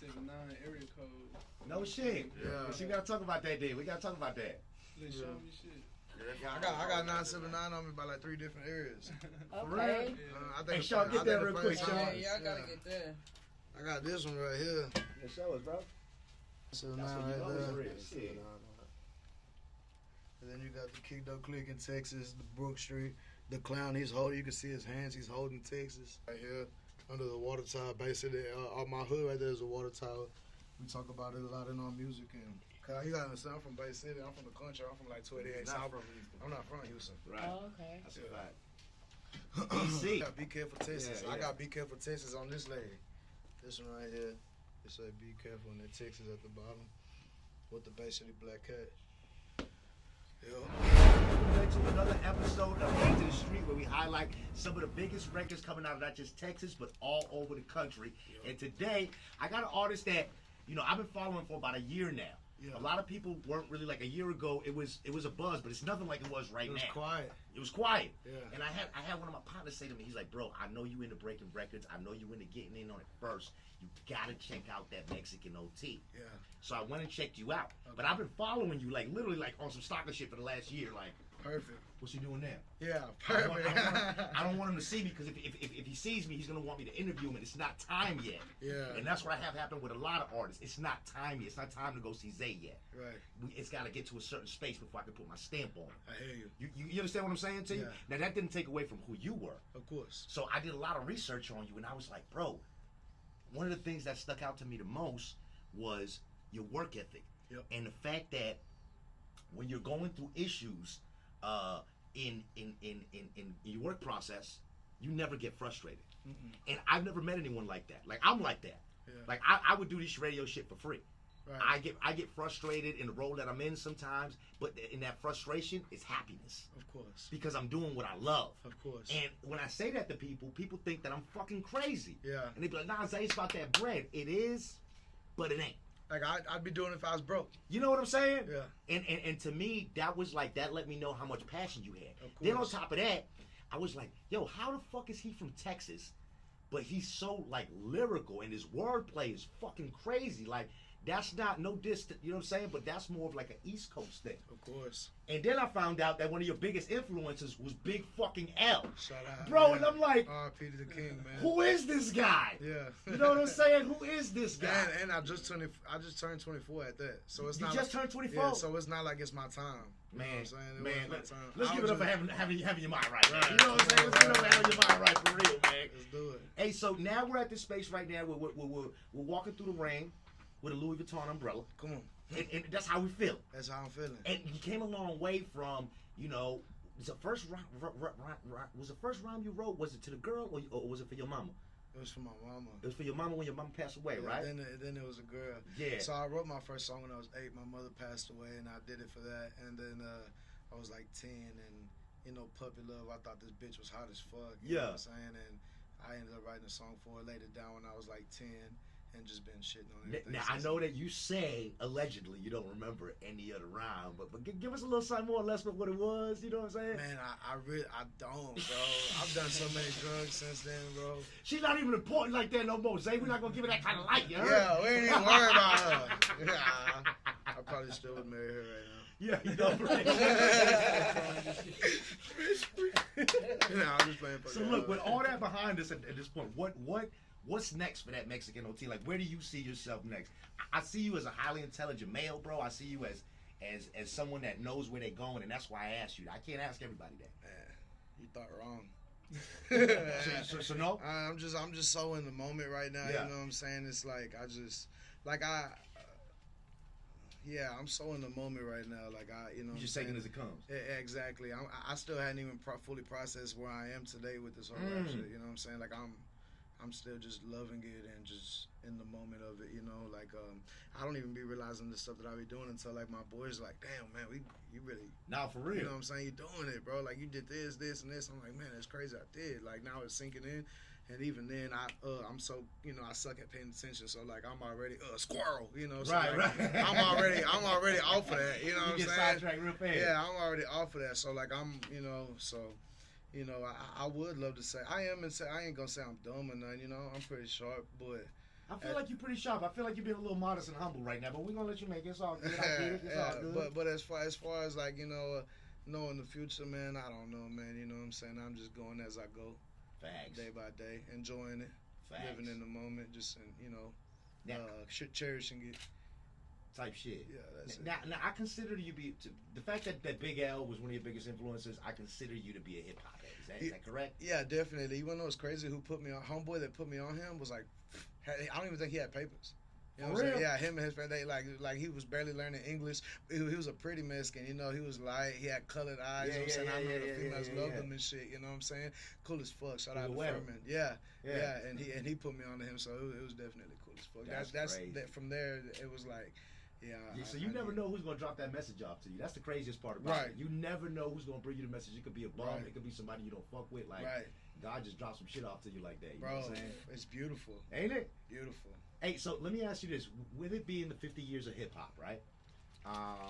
979 area code. No shit. Yeah. We gotta talk about that, dude. We gotta talk about that. They show me shit. Yeah, I got 979 on me by like 3 different areas. Okay. I think Hey, Sean, get that real quick, Sean. Yeah, y'all gotta get that. I got this one right here. Yeah, show us, bro. So That's now what you right know there. is real. Shit. And then you got the Kicked Up Click in Texas, the Brook Street, the clown he's holding. You can see his hands. He's holding Texas right here under the water tower. Basically, on my hood right there is a water tower. We talk about it a lot in our music. And you gotta understand, I'm from Bay City. I'm from the country. I'm from like 288 South. I'm not from Houston. Right. Oh, okay. That's a fact. DC. Got Be Careful Texas. Yeah, yeah. I got Be Careful Texas on this lady. This one right here. It say Be Careful and then Texas at the bottom with the Bay City Black Cat. Welcome back to another episode of Into the Street, where we highlight some of the biggest records coming out of not just Texas but all over the country. And today I got an artist that I've been following for about a year now. Yeah. A lot of people weren't really, like, a year ago. It was a buzz, but it's nothing like it was right now. It was quiet. It was quiet. Yeah. And I had one of my partners say to me, he's like, bro, I know you into breaking records. I know you into getting in on it first. You gotta check out that Mexican OT. Yeah. So I went and checked you out. Okay. But I've been following you, like, literally, like, on some stalker shit for the last year. Like, Perfect. what's he doing now? Yeah, I don't, perfect. I don't want him to see me, because if he sees me, he's gonna want me to interview him, and it's not time yet. Yeah. And that's what I have happened with a lot of artists. It's not time yet. It's not time to go see Zay yet. Right. It's got to get to a certain space before I can put my stamp on it. I hear you. You understand what I'm saying to you? Yeah. Now, that didn't take away from who you were. Of course. So I did a lot of research on you, and I was like, bro, one of the things that stuck out to me the most was your work ethic. Yep. And the fact that when you're going through issues in your work process, you never get frustrated. Mm-mm. And I've never met anyone like that. Like, I'm like that. Yeah. Like, I would do this radio shit for free. Right. I get frustrated in the role that I'm in sometimes, but in that frustration is happiness, Of course. because I'm doing what I love. Of course. And when I say that to people, people think that I'm fucking crazy. Yeah. And they be like, nah, Zay, it's about that bread. It is, but it ain't. Like, I'd be doing it if I was broke. You know what I'm saying? Yeah. And to me, that was like, that let me know how much passion you had. Of Then on course. top of that, I was like, yo, how the fuck is he from Texas, but he's so, like, lyrical, and his wordplay is fucking crazy. Like, that's not no distant, you know what I'm saying? But that's more of like an East Coast thing. Of course. And then I found out that one of your biggest influences was Big fucking L. Shout out. Bro, yeah. and I'm like, R.P. to the King, man. who is this guy? Yeah. You know what I'm saying? Who is this guy? And I just turned 24 at that. So it's You not just like, turned 24? Yeah, so it's not like it's my time. You know what I'm saying? It wasn't my time. Let's I give was it up for just- having your mind right, man. Right. You know what I'm saying? Let's give it up for having your mind right for real, man. Let's do it. Hey, so now we're at this space right now where we're walking through the rain with a Louis Vuitton umbrella. Come on. And that's how we feel. That's how I'm feeling. And you came a long way from, was the first rhyme you wrote, was it to the girl or was it for your mama? It was for my mama. It was for your mama when your mama passed away, Yeah, right? Then it was a girl. Yeah. So I wrote my first song when I was 8. My mother passed away, and I did it for that. And then I was like 10, and Puppy Love. I thought this bitch was hot as fuck. You know what I'm saying? And I ended up writing a song for her, laid it down when I was like 10, and just been shitting on everything. Now, I know that you say, allegedly, you don't remember any of the rhyme, but give us a little something more or less about what it was, you know what I'm saying? Man, I don't, bro. I've done so many drugs since then, bro. She's not even important like that no more, Zay. We're not going to give her that kind of light, you heard? Yeah, we ain't even worried about her. Yeah, I probably still would marry her right now. Yeah, you know, right? I'm just playing for So look, with all that behind us at this point, what's next for that Mexican OT? Like, where do you see yourself next? I see you as a highly intelligent male, bro. I see you as someone that knows where they're going, and that's why I asked you. I can't ask everybody that. Man, you thought wrong. So no? I'm just so in the moment right now. Yeah. You know what I'm saying? It's like I'm so in the moment right now. Like You're just taking it as it comes. Yeah, exactly. I still hadn't even fully processed where I am today with this whole rap shit. You know what I'm saying? Like I'm still just loving it and just in the moment of it. Like I don't even be realizing the stuff that I be doing until like my boys like, damn man, you really. Now for real. You know what I'm saying? You're doing it, bro. Like you did this, and this. I'm like, man, that's crazy. I did. Like now it's sinking in. And even then, I'm so, I suck at paying attention. So like, I'm already squirrel, So right, like, right. I'm already off of that. You know what I'm get saying? sidetracked real fast. Yeah, I'm already off of that. So like, I would love to say I am, and say I ain't gonna say I'm dumb or nothing. I'm pretty sharp, but I feel like you're pretty sharp. I feel like you're being a little modest and humble right now, but we're gonna let you make it. It's all good. I get it. It's all good. But as far as like, knowing the future, man, I don't know, man. You know what I'm saying? I'm just going as I go, Facts. day by day, enjoying it, Facts. living in the moment, just Now- cherishing it. Type shit. Yeah, that's it. Now I consider you the fact that Big L was one of your biggest influences. I consider you to be a hip hop head. Is that correct? Yeah, definitely. You wanna know what's crazy? Who put me on? Homeboy that put me on him was like, I don't even think he had papers. You know For what I'm saying? real? Yeah, him and his friend, they like he was barely learning English. He was a pretty Mexican, he was light. He had colored eyes. You know what I'm saying? I remember the females loved him and shit. You know what I'm saying? Cool as fuck. Shout out to Furman. Yeah. And he put me on to him, so it was definitely cool as fuck. That's crazy. From there, it was like, So you never know who's gonna drop that message off to you. That's the craziest part about it. You never know who's gonna bring you the message. It could be a bum. It could be somebody you don't fuck with. Like God just dropped some shit off to you like that. You know what I'm saying? It's beautiful. Ain't it? Beautiful. Hey, so let me ask you this: with it being the 50 years of hip hop, right?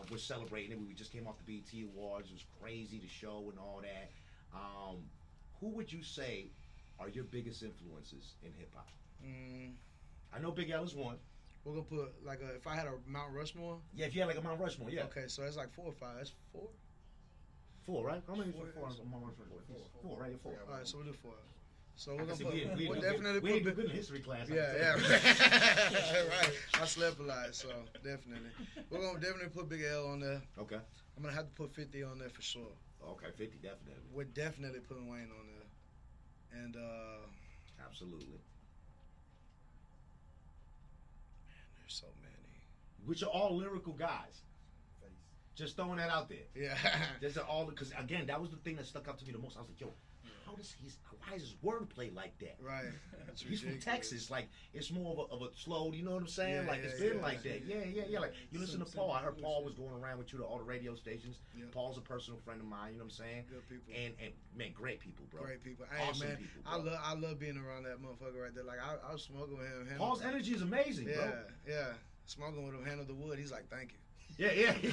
We're celebrating it. We just came off the BET Awards. It was crazy, the show and all that. Who would you say are your biggest influences in hip hop? I know Big L is one. We're gonna put like if I had a Mount Rushmore. Yeah, if you had like a Mount Rushmore, yeah. Okay, so that's like 4 or 5. That's 4. 4, right? How many? 4 4, on Mount Rushmore. 4, right? 4. All right, so we'll do 4. So I we're can gonna see put. we We'll definitely ain't put. good in history class. Yeah. Right. I slept a lot, so definitely. We're gonna definitely put Big L on there. Okay. I'm gonna have to put 50 on there for sure. Okay, 50 definitely. We're definitely putting Wayne on there, and absolutely. there's so many. Which are all lyrical guys. Just throwing that out there. Yeah. These are all because again, that was the thing that stuck out to me the most. I was like, yo, why is his wordplay like that? Right. He's from Texas. Like it's more of a slow. You know what I'm saying? Yeah, like it's been like that. Yeah. Like you listen to Paul. I heard Paul was going around with you to all the radio stations. Yeah. Paul's a personal friend of mine. You know what I'm saying? Good people. And man, great people, bro. Great people. Hey, Awesome man, people, bro. I love being around that motherfucker right there. Like I was smoking with him. Paul's energy is amazing, bro. Yeah. Smoking with him, handle the wood. He's like, thank you. Yeah. He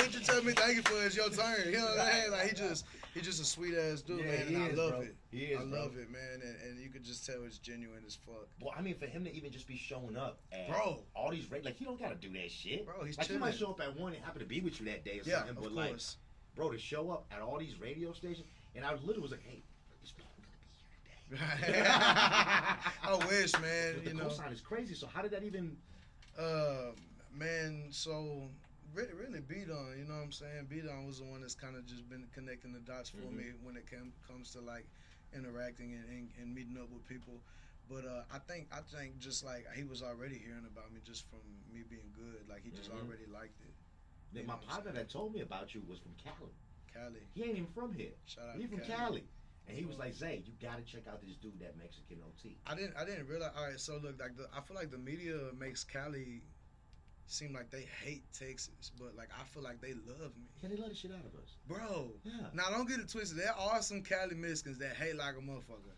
just tell me thank you for it's your turn. You know what I'm saying? Like he just a sweet ass dude, man. And I love it. He is, I love it, man. And you could just tell it's genuine as fuck. Well, I mean, for him to even just be showing up at all these like he don't gotta do that shit. Bro, he's like chilling. He might show up at one and happen to be with you that day or Yeah, something. of But course. like, bro, to show up at all these radio stations, and I literally was like, hey, this Paul gonna be here today. I wish, man. But the cosign is crazy. So how did that even? Man, so really B-Don, you know what I'm saying? B-Don was the one that's kind of just been connecting the dots for me when it comes to like interacting and meeting up with people. But I think just like he was already hearing about me just from me being good. Like he just already liked it. My partner that told me about you was from Cali. Cali. He ain't even from here. Shout out He to from Cali. And he was like, Zay, you gotta check out this dude, that Mexican OT. I didn't realize. All right, so look, like I feel like the media makes Cali seem like they hate Texas, but like I feel like they love me. Yeah, they love the shit out of us, bro. Yeah. Now don't get it twisted. There are some Cali Mexicans that hate like a motherfucker,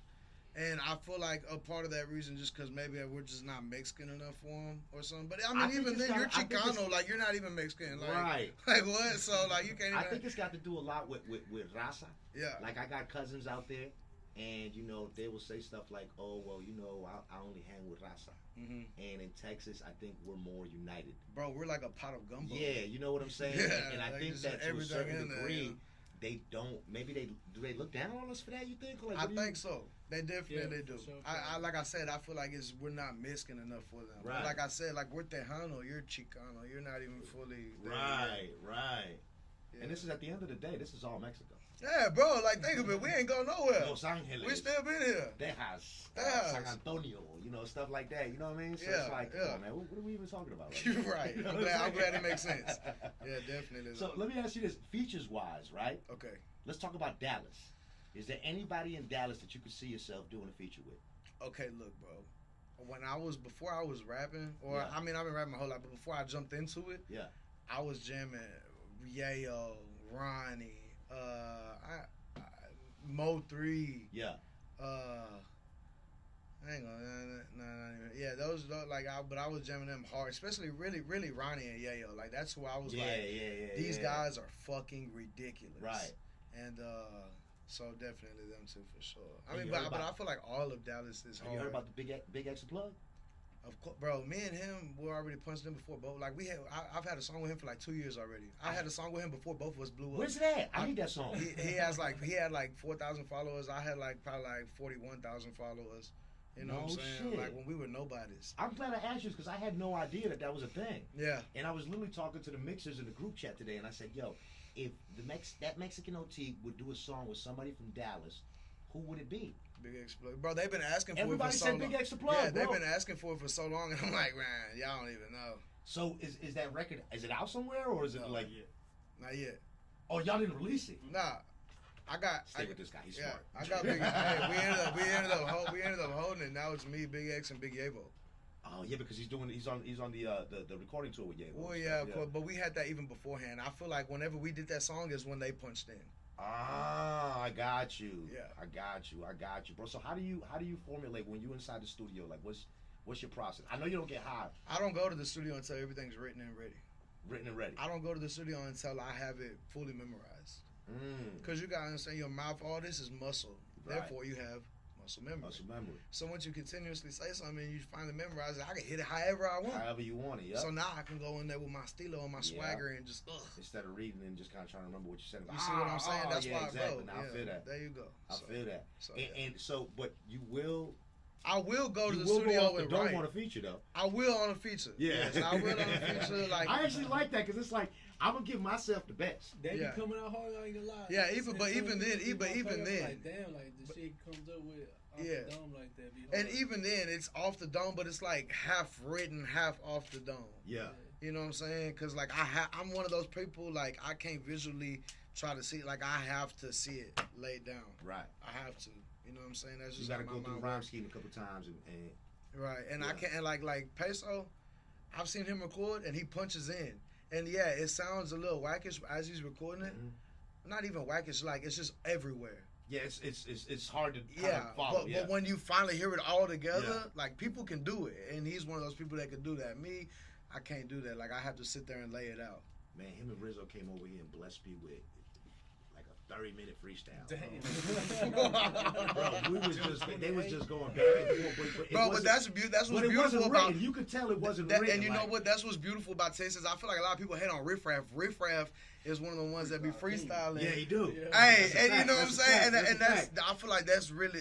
and I feel like a part of that reason just because maybe we're just not Mexican enough for them or something. But I mean, even then, you're Chicano, like you're not even Mexican, like, right? Like what? So like you can't. Even... I think it's got to do a lot with raza. Yeah. Like I got cousins out there, and you know they will say stuff like, "Oh well, you know I only hang with raza." And in Texas, I think we're more united. Bro, we're like a pot of gumbo. Yeah, you know what I'm saying? Yeah, and I like think that to a certain degree, they don't. Maybe they look down on us for that. You think? Like, I think so. They definitely do. Sure. I like I said, I feel like we're not Mexican enough for them. Right. Like I said, like we're Tejano, you're Chicano, you're not even fully there. Right. Yeah. And this is at the end of the day, this is all Mexico. Yeah, bro. Like think of it, we ain't going nowhere. Los Angeles. We still been here. Tejas. Tejas. San Antonio. You know, stuff like that. You know what I mean? So Yeah, it's like, yeah. come on, man, what are we even talking about? Right You're now? right. You know I'm what glad saying? it makes sense. Yeah, definitely. So let me ask you this, features wise, right? Okay. Let's talk about Dallas. Is there anybody in Dallas that you could see yourself doing a feature with? Okay, look, bro. Before I was rapping, or Yeah. I mean, I've been rapping my whole life, but before I jumped into it, Yeah. I was jamming Yayo, Ronnie, Mo 3. Yeah. I ain't gonna, not even. Yeah, those but I was jamming them hard, especially really Ronnie and Yayo. Like that's who I was these guys are fucking ridiculous. Right. And so definitely them two for sure. I And mean, you but heard I about- feel like all of Dallas is Have hard. you heard about the Big X plug? Of course, bro. Me and him were already punched in before both. Like I've had a song with him for like 2 years already. I had a song with him before both of us blew up. Where's that? I need that song. He had like 4,000 followers. I had like probably like 41,000 followers. You know what I'm saying? Shit. Like when we were nobodies. I'm glad I asked you because I had no idea that was a thing. Yeah. And I was literally talking to the mixers in the group chat today, and I said, "Yo, if that Mexican OT would do a song with somebody from Dallas, who would it be?" Big X Plug. Bro, they've been asking for Everybody it for so said long. Big X Plug, Yeah, bro. they've been asking for it for so long, and I'm like, man, y'all don't even know. So is that record? Is it out somewhere or is it No, like? Not yet. Oh, y'all didn't release it. Nah. Stay with this guy. He's Yeah, smart. I got Big. Hey, we ended up holding it. Now it's me, Big X, and Big Yavo. Oh yeah, because he's on the recording tour with Ye. Well, yeah, of course, but we had that even beforehand. I feel like whenever we did that song is when they punched in. Ah, I got you. Yeah. I got you, bro. So how do you formulate when you inside the studio? Like, what's your process? I know you don't get high. I don't go to the studio until everything's written and ready. Written and ready. I don't go to the studio until I have it fully memorized. Because you gotta understand, your mouth, all this is muscle. Right. Therefore, you have muscle memory. Muscle memory. So once you continuously say something and you finally memorize it, I can hit it however I want. However you want it. Yep. So now I can go in there with my stilo and my swagger and just Instead of reading and just kind of trying to remember what you said. You see what I'm saying? That's yeah, why exactly. I go. Now, I feel that. There you go. I feel that. So, But you will. I will go to You the will go studio off the and dome write. on a feature though. I will on a feature. Yeah. Yes, I will on a feature. Like I actually like that because it's like I'm gonna give myself the best. They Yeah. be coming out hard, I ain't gonna lie. Yeah, It's even so then, many people even then. like damn, like the shit comes up with off Yeah. the dome like that. Be hard. And even then, it's off the dome, but it's like half written, half off the dome. Yeah. You know what I'm saying? Because like I'm one of those people, like I can't visually try to see it. Like I have to see it laid down. Right. I have to. You know what I'm saying? That's You just gotta how go my through mind rhyme works. scheme a couple times and Right, and I Yeah. can't. And like Peso, I've seen him record, and he punches in, and yeah, it sounds a little wackish as he's recording it. Not even wackish, like it's just everywhere. yeah, it's hard to kind Yeah, of follow. but when you finally hear it all together, Yeah. like people can do it, and he's one of those people that can do that. Me, I can't do that. Like I have to sit there and lay it out. Man, him and Rizzo came over here and blessed me with like a 30-minute freestyle. Damn. Bro, they was just going back and forth. But Bro, but that's what's it beautiful wasn't about. written. You could tell it wasn't That, written. and you know like- what? That's what's beautiful about Texas. I feel like a lot of people hate on Riff Raff. Riff Raff is one of the ones that be freestyling. Yeah, he do. Yeah. Hey, That's a and you fact. know what I'm That's a saying? fact. And That's a that's, fact. I feel like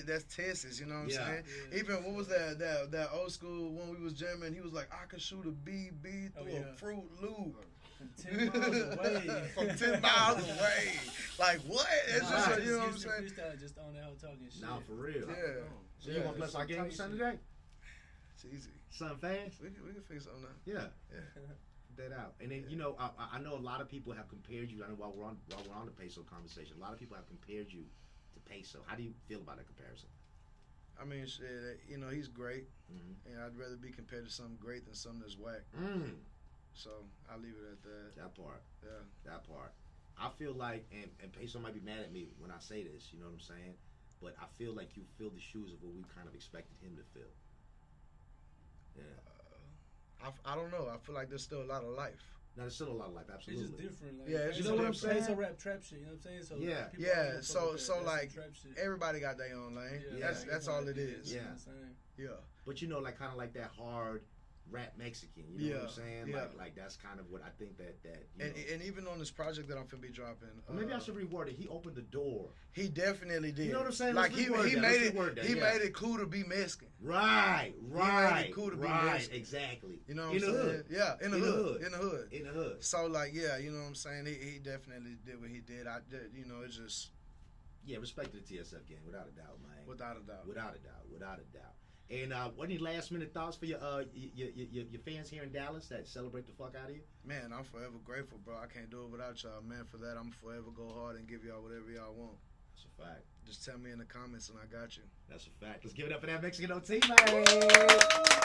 that's Texas, you know what I'm Yeah. saying? Yeah. Even what was that old school when we was jamming, he was like, I could shoot a BB through yeah. a Fruit Loop. From 10 miles away. From 10 miles away. Like what? It's just Right. you know what I'm Used to saying? freestyle just on that whole talking shit. Nah, for real. Yeah. So you want to bless our game Sunday today? It's easy. Something fast? We can fix something now. Yeah. Yeah. That out. And then you know, I know a lot of people have compared you. I know while we're on the Peso conversation, a lot of people have compared you to Peso. How do you feel about that comparison? I mean, shit, you know, he's great, Mm-hmm. and I'd rather be compared to something great than something that's whack. So I'll leave it at that. That part. Yeah. That part. I feel like, and Peso might be mad at me when I say this, you know what I'm saying? But I feel like you fill the shoes of what we kind of expected him to fill. Yeah. I don't know. I feel like there's still a lot of life. Now, there's still a lot of life, It's absolutely. just different. Like, Yeah, it's You just know what I'm different. saying? It's a rap trap shit, you know what I'm saying? So Yeah. people Yeah, don't so- fuck with so, that. That's like, some trap shit. Everybody got their own lane. Yeah. That's all it is. Yeah. You know what I'm saying? Yeah. But you know, like kind of like that hard rap Mexican. You know what I'm saying? Yeah. Like that's kind of what I think that you know. And even on this project that I'm finna be dropping, Maybe I should reword it. He opened the door. he definitely did. You know what I'm saying? Like Let's he reword that. made Let's reword that, he yeah. made it cool to be Mexican. Right. cool to be right. Mexican. Exactly. You know what in I'm the saying? hood. Yeah, in the hood. In the hood. So like, yeah, you know what I'm saying? He definitely did what he did. You know, it's just Yeah, respect to the TSF game, without a doubt, man. without a doubt. Without a doubt. And any last minute thoughts for your fans here in Dallas that celebrate the fuck out of you? Man, I'm forever grateful, bro. I can't do it without y'all, man. For that, I'm forever go hard and give y'all whatever y'all want. That's a fact. Just tell me in the comments and I got you. That's a fact. Let's give it up for that Mexican OT, man.